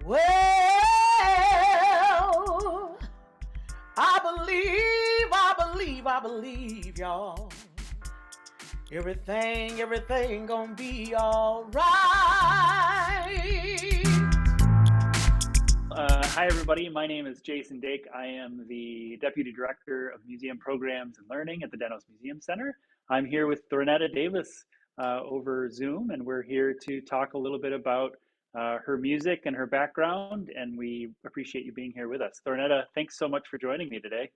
Well, I believe, y'all. Everything gonna be all right. Hi, everybody. My name is Jason Dake. I am the Deputy Director of Museum Programs and Learning at the Dennis Museum Center. I'm here with Thornetta Davis over Zoom, and we're here to talk a little bit about her music and her background, and we appreciate you being here with us. Thornetta, thanks so much for joining me today.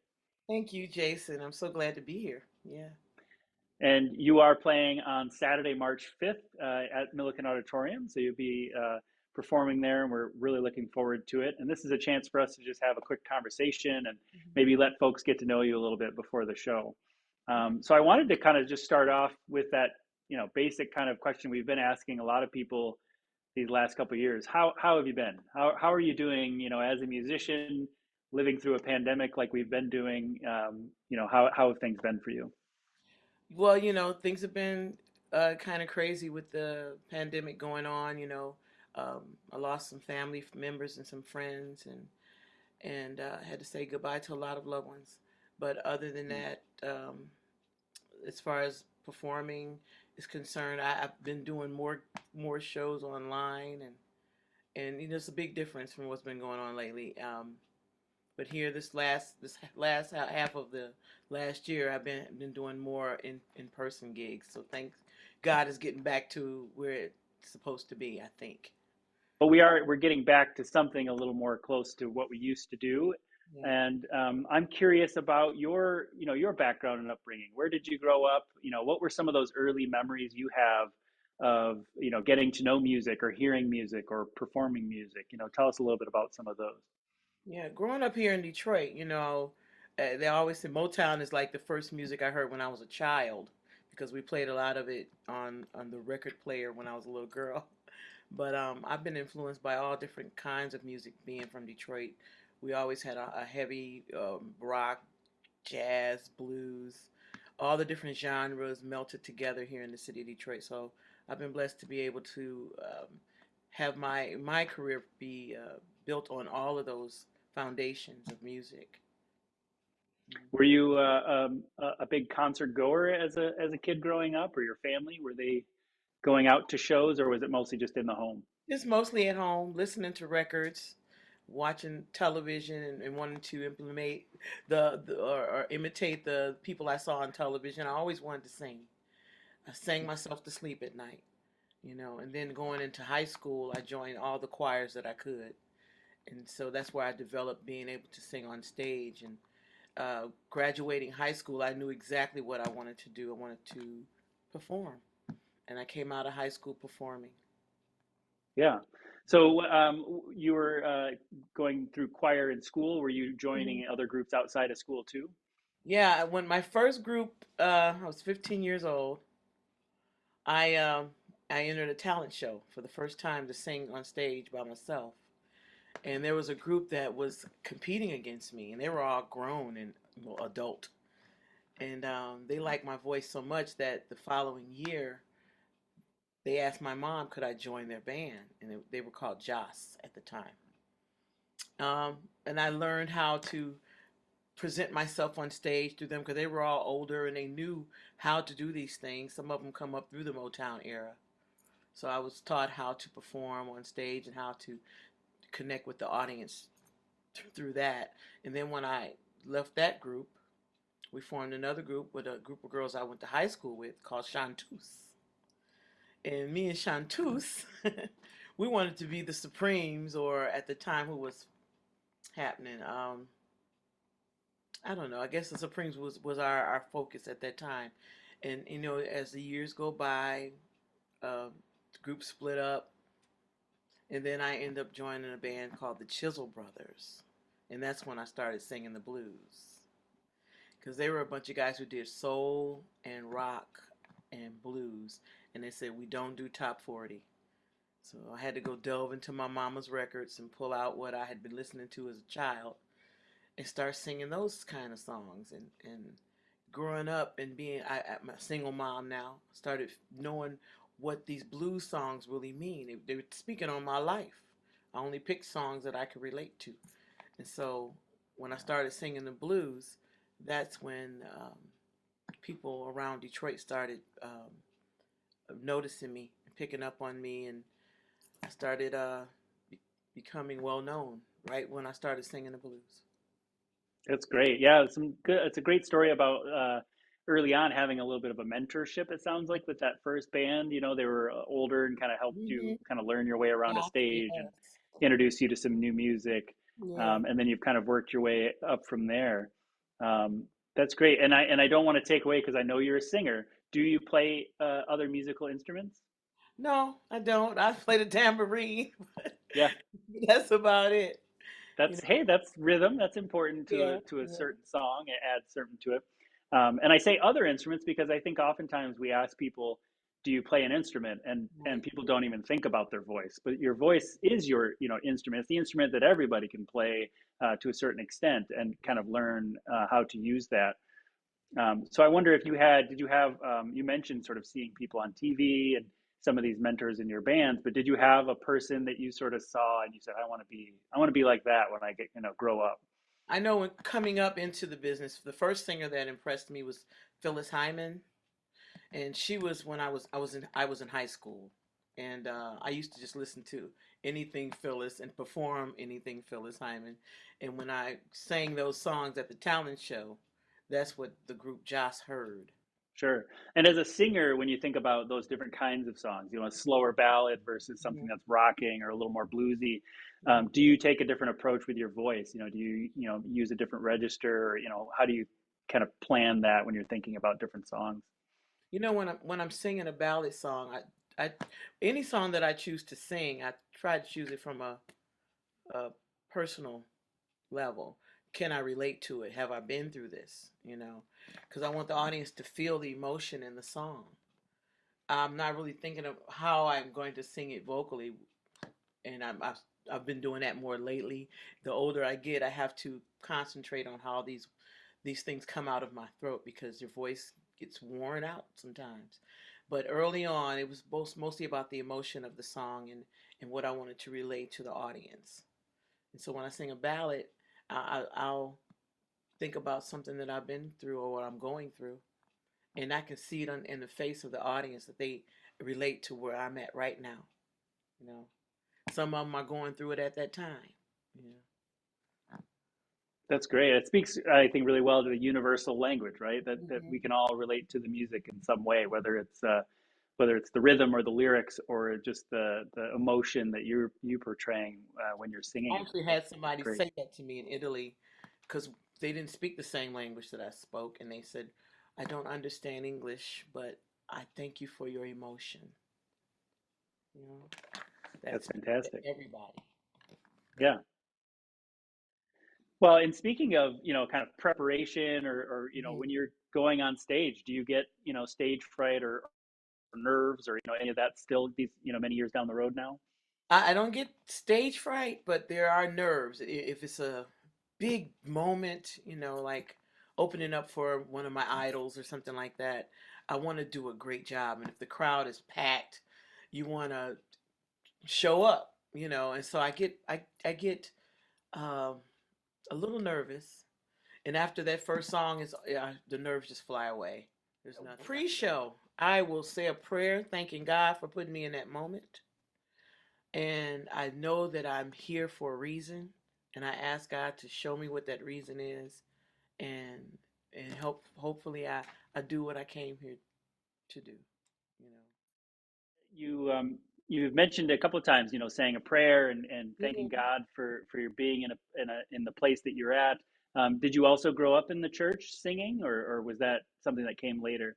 Thank you, Jason. I'm so glad to be here. Yeah. And you are playing on Saturday, March 5th at Millikan Auditorium, so you'll be performing there, and we're really looking forward to it. And this is a chance for us to just have a quick conversation and maybe let folks get to know you a little bit before the show. So I wanted to kind of just start off with that, basic kind of question we've been asking a lot of people these last couple of years. How have you been? How are you doing, as a musician, living through a pandemic like we've been doing? How have things been for you? Well, things have been kind of crazy with the pandemic going on. I lost some family members and some friends, and had to say goodbye to a lot of loved ones. But other than that, as far as performing is concerned, I've been doing more shows online, and it's a big difference from what's been going on lately. But here, this last half of the last year, I've been doing more in person gigs. So thank God is getting back to where it's supposed to be, I think. But we're getting back to something a little more close to what we used to do. Yeah. And I'm curious about your background and upbringing. Where did you grow up? What were some of those early memories you have of getting to know music or hearing music or performing music? Tell us a little bit about some of those. Yeah, growing up here in Detroit, they always say Motown is like the first music I heard when I was a child because we played a lot of it on the record player when I was a little girl. But I've been influenced by all different kinds of music being from Detroit. We always had a heavy rock, jazz, blues, all the different genres melted together here in the city of Detroit. So I've been blessed to be able to have my career be built on all of those foundations of music. Were you a big concert goer as a kid growing up, or your family? Were they going out to shows, or was it mostly just in the home? Just mostly at home, listening to records, watching television, and wanting to implement or imitate the people I saw on television. I always wanted to sing. I sang myself to sleep at night, and then going into high school, I joined all the choirs that I could. And so that's where I developed being able to sing on stage. And graduating high school, I knew exactly what I wanted to do. I wanted to perform. And I came out of high school performing. Yeah. So you were going through choir in school. Were you Mhm. joining other groups outside of school too? Yeah, when my first group, I was 15 years old. I um, I entered a talent show for the first time to sing on stage by myself. And there was a group that was competing against me, and they were all grown and well, adult. And they liked my voice so much that the following year, they asked my mom could I join their band, and they were called Joss at the time. And I learned how to present myself on stage through them because they were all older and they knew how to do these things. Some of them come up through the Motown era. So I was taught how to perform on stage and how to connect with the audience through that. And then when I left that group, we formed another group with a group of girls I went to high school with called Chanteuse. And me and Chanteuse, we wanted to be the Supremes, or at the time, who was happening? I don't know. I guess the Supremes was our focus at that time. And, as the years go by, the group split up. And then I ended up joining a band called the Chisel Brothers. And that's when I started singing the blues. Because they were a bunch of guys who did soul and rock and blues. And they said, we don't do top 40. So I had to go delve into my mama's records and pull out what I had been listening to as a child and start singing those kind of songs. And growing up and I'm a single mom now, started knowing what these blues songs really mean. They were speaking on my life. I only picked songs that I could relate to. And so when I started singing the blues, that's when people around Detroit started noticing me, picking up on me, and I started be- becoming well known right when I started singing the blues. That's great. Yeah, some good. It's a great story about early on having a little bit of a mentorship. It sounds like with that first band, they were older and kind of helped Mm-hmm. you kind of learn your way around a stage and Yes. introduce you to some new music, Yeah. and then you've kind of worked your way up from there. That's great. And I don't want to take away because I know you're a singer. Do you play other musical instruments? No, I don't. I play the tambourine. Yeah. That's about it. You That's, know. hey, that's rhythm. That's important Yeah. to a Yeah. certain song. It adds certain to it. And I say other instruments because I think oftentimes we ask people, "Do you play an instrument?" And Right. people don't even think about their voice. But your voice is your instrument. It's the instrument that everybody can play to a certain extent and kind of learn how to use that. So I wonder if did you have, you mentioned sort of seeing people on TV and some of these mentors in your bands, but did you have a person that you sort of saw and you said, I want to be like that when I get, grow up? I know when coming up into the business, the first singer that impressed me was Phyllis Hyman, and she was when I was in high school, and I used to just listen to anything Phyllis and perform anything Phyllis Hyman, and when I sang those songs at the talent show, that's what the group Joss heard. Sure. And as a singer, when you think about those different kinds of songs, a slower ballad versus something Mhm. that's rocking or a little more bluesy, Mhm. do you take a different approach with your voice? Do you, use a different register or, how do you kind of plan that when you're thinking about different songs? When I'm singing a ballad song, I any song that I choose to sing, I try to choose it from a personal level. Can I relate to it? Have I been through this? Because I want the audience to feel the emotion in the song. I'm not really thinking of how I'm going to sing it vocally, and I've been doing that more lately. The older I get, I have to concentrate on how these things come out of my throat because your voice gets worn out sometimes. But early on, it was mostly about the emotion of the song and what I wanted to relay to the audience. And so when I sing a ballad, I'll think about something that I've been through or what I'm going through, and I can see it in the face of the audience that they relate to where I'm at right now. You know, some of them are going through it at that time. Yeah. That's great. It speaks, I think, really well to the universal language, right? That we Hmm. can all relate to the music in some way, whether it's the rhythm or the lyrics or just the emotion that you portraying when you're I singing it. actually That's had somebody great. say that to me in Italy because they didn't speak the same language that I spoke, and they said, "I don't understand English, but I thank you for your emotion." You know, That's that's fantastic. everybody. Yeah. Well, and speaking of, kind of preparation or Mhm. when you're going on stage, do you get, stage fright or nerves or, any of that still these, many years down the road now? I don't get stage fright, but there are nerves. If it's a big moment, like opening up for one of my idols or something like that, I want to do a great job. And if the crowd is packed, you want to show up, And so I get um, a little nervous. And after that first song, the nerves just fly away. There's nothing. Pre-show, I will say a prayer, thanking God for putting me in that moment. And I know that I'm here for a reason, and I ask God to show me what that reason is, and hopefully I do what I came here to do. You You've mentioned a couple of times, saying a prayer and thanking know. God for your being in the place that you're at. Did you also grow up in the church singing, or was that something that came later?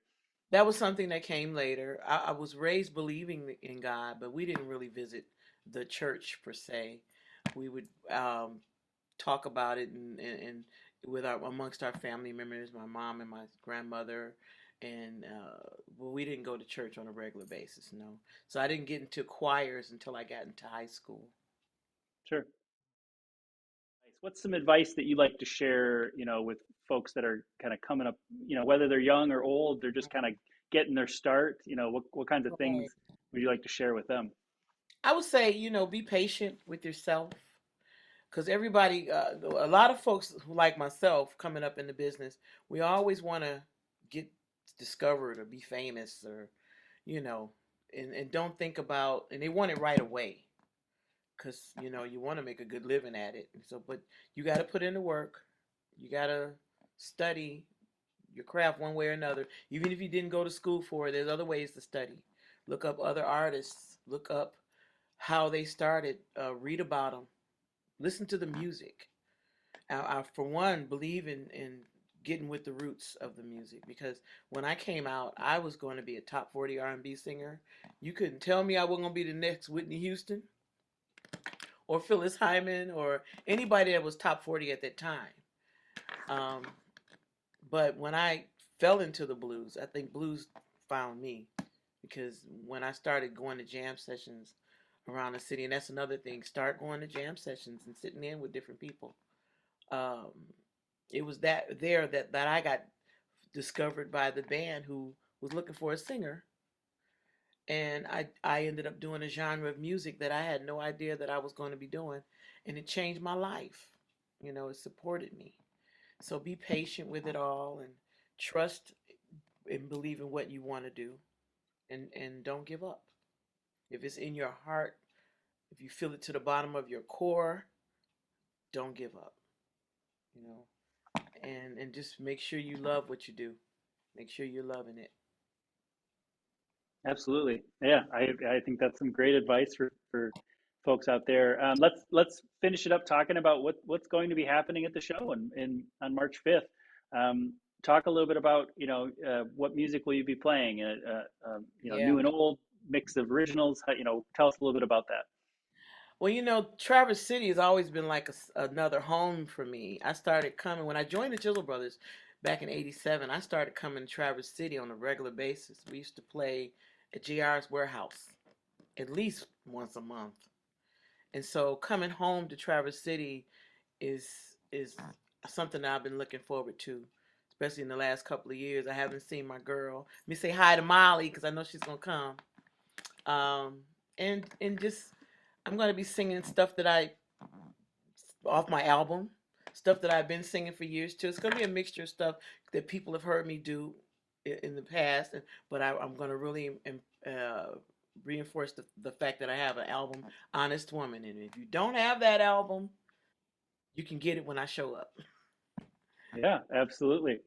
That was something that came later. I was raised believing in God, but we didn't really visit the church per se. We would talk about it and with our amongst our family members, my mom and my grandmother, and well, we didn't go to church on a regular basis, no. So I didn't get into choirs until I got into high school. Sure. Nice. What's some advice that you'd like to share, with folks that are kind of coming up, whether they're young or old, they're just kind of getting their start, what kinds of Right. things would you like to share with them? I would say, be patient with yourself because everybody, a lot of folks who like myself coming up in the business, we always want to get discovered or be famous or, you know, and don't think about, and they want it right away because, you want to make a good living at it. So, but you got to put in the work. You got to study your craft one way or another. Even if you didn't go to school for it, there's other ways to study. Look up other artists. Look up how they started. Read about them. Listen to the music. I for one, believe in getting with the roots of the music because when I came out, I was going to be a top 40 R&B singer. You couldn't tell me I wasn't going to be the next Whitney Houston or Phyllis Hyman or anybody that was top 40 at that time. Um, but when I fell into the blues, I think blues found me because when I started going to jam sessions around the city, and that's another thing, start going to jam sessions and sitting in with different people. Um, it was that I got discovered by the band who was looking for a singer, and I ended up doing a genre of music that I had no idea that I was going to be doing, and it changed my life. It supported me. So be patient with it all and trust and believe in what you want to do, and don't give up. If it's in your heart, if you feel it to the bottom of your core, don't give up. You know, and just make sure you love what you do. Make sure you're loving it. Absolutely. Yeah, I think that's some great advice for folks out there. Let's finish it up talking about what's going to be happening at the show and on March 5th. Talk a little bit about what music will you be playing? Yeah. New and old, mix of originals. Tell us a little bit about that. Well, Traverse City has always been like another home for me. I started coming when I joined the Chisel Brothers back in '87. I started coming to Traverse City on a regular basis. We used to play at JR's Warehouse at least once a month. And so coming home to Traverse City is something that I've been looking forward to, especially in the last couple of years. I haven't seen my girl. Let me say hi to Molly because I know she's gonna come. Um, and just I'm gonna be singing stuff that I off my album, stuff that I've been singing for years too. It's gonna be a mixture of stuff that people have heard me do in the past, but I'm gonna really uh, reinforce the fact that I have an album, Honest Woman, and if you don't have that album, you can get it when I show up. Yeah, absolutely.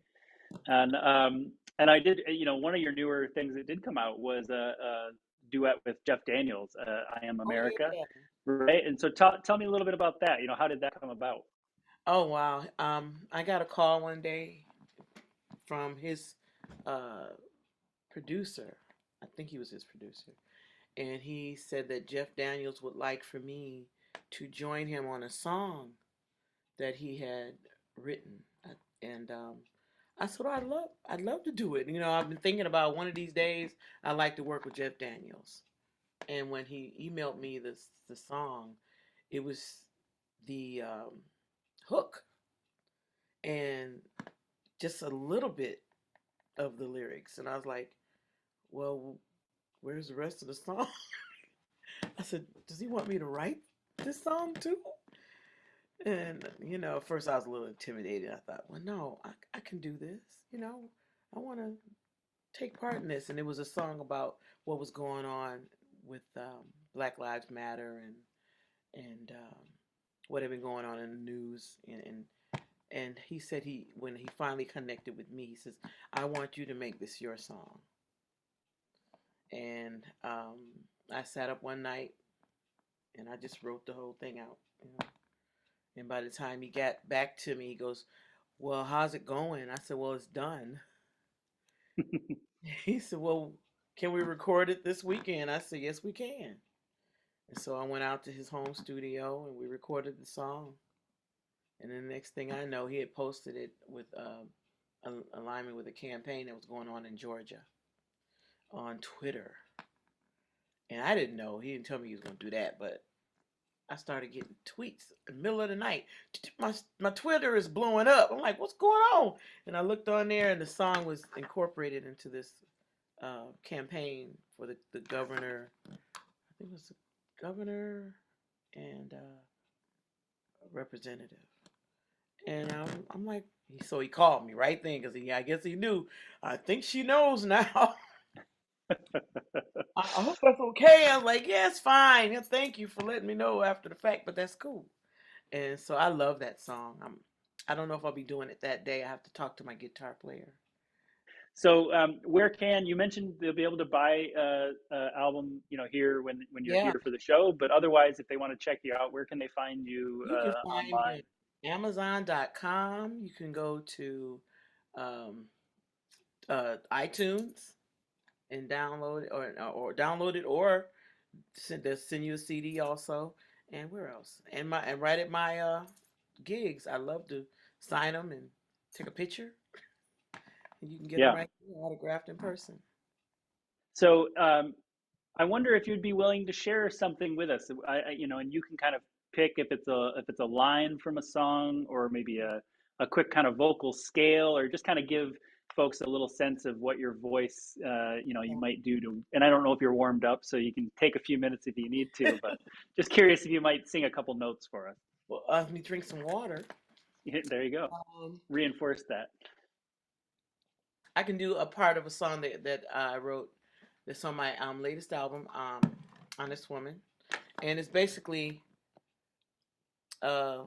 And I did, one of your newer things that did come out was a duet with Jeff Daniels, "I Am Oh America," yeah. right? And so tell me a little bit about that. How did that come about? Oh wow. I got a call one day from his uh, producer. I think he was his producer, and he said that Jeff Daniels would like for me to join him on a song that he had written. And I said, oh, I'd love to do it. I've been thinking about one of these days I'd like to work with Jeff Daniels. And when he emailed me the song, it was the hook and just a little bit of the lyrics. And I was like, well, where's the rest of the song? I said, does he want me to write this song too? And, at first I was a little intimidated. I thought, well, no, I can do this. I want to take part in this. And it was a song about what was going on with Black Lives Matter and what had been going on in the news. And he said when he finally connected with me, he says, I want you to make this your song. And I sat up one night and I just wrote the whole thing out. And by the time he got back to me, he goes, well, how's it going? I said, well, it's done. He said, well, can we record it this weekend? I said, yes, we can. And so I went out to his home studio and we recorded the song. And then the next thing I know, he had posted it with alignment with a campaign that was going on in Georgia on Twitter. And I didn't know. He didn't tell me he was going to do that, but I started getting tweets in the middle of the night. My Twitter is blowing up. I'm like, what's going on? And I looked on there, and the song was incorporated into this campaign for the governor. I think it was governor and representative. And I'm like, so he called me right then because I guess he knew. I think she knows now. I hope that's okay. I was like, yeah, it's fine. Yeah, thank you for letting me know after the fact, but that's cool. And so I love that song. I don't know if I'll be doing it that day. I have to talk to my guitar player. So, where can you mentioned they'll be able to buy album, here when you're Yeah, here for the show, but otherwise, if they want to check you out, where can they find you you can find online? me at Amazon.com. You can go to um, iTunes and download it, or download it, or they'll send you a CD also. And where else? And right at my gigs, I love to sign them and take a picture, and you can get them Yeah. right there, autographed in person. So, I wonder if you'd be willing to share something with us. And you can kind of pick if it's a line from a song, or maybe a quick kind of vocal scale, or just kind of give folks a little sense of what your voice, you might do to. And I don't know if you're warmed up, so you can take a few minutes if you need to. But just curious if you might sing a couple notes for us. Well, let me drink some water. There you go. Um, Reinforce that. I can do a part of a song that I wrote that's on my latest album, Honest Woman, and it's basically a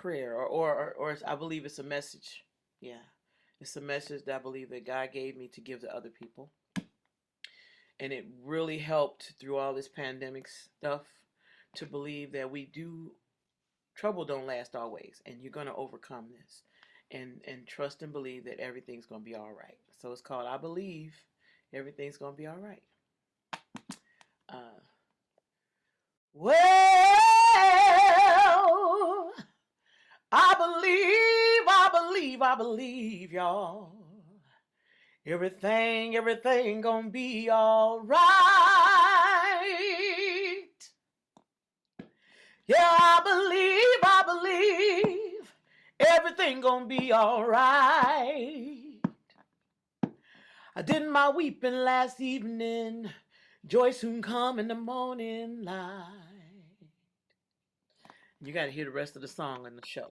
prayer, or I believe it's a message. Yeah, it's a message that I believe that God gave me to give to other people, and it really helped through all this pandemic stuff to believe that we do trouble don't last always, and you're gonna overcome this, and trust and believe that everything's gonna be all right. So it's called I Believe Everything's Gonna Be All Right. Uh, well, I believe, y'all. Everything gonna be all right. Yeah, I believe everything gonna be all right. I did my weeping last evening. Joy soon come in the morning light. You got to hear the rest of the song on the show.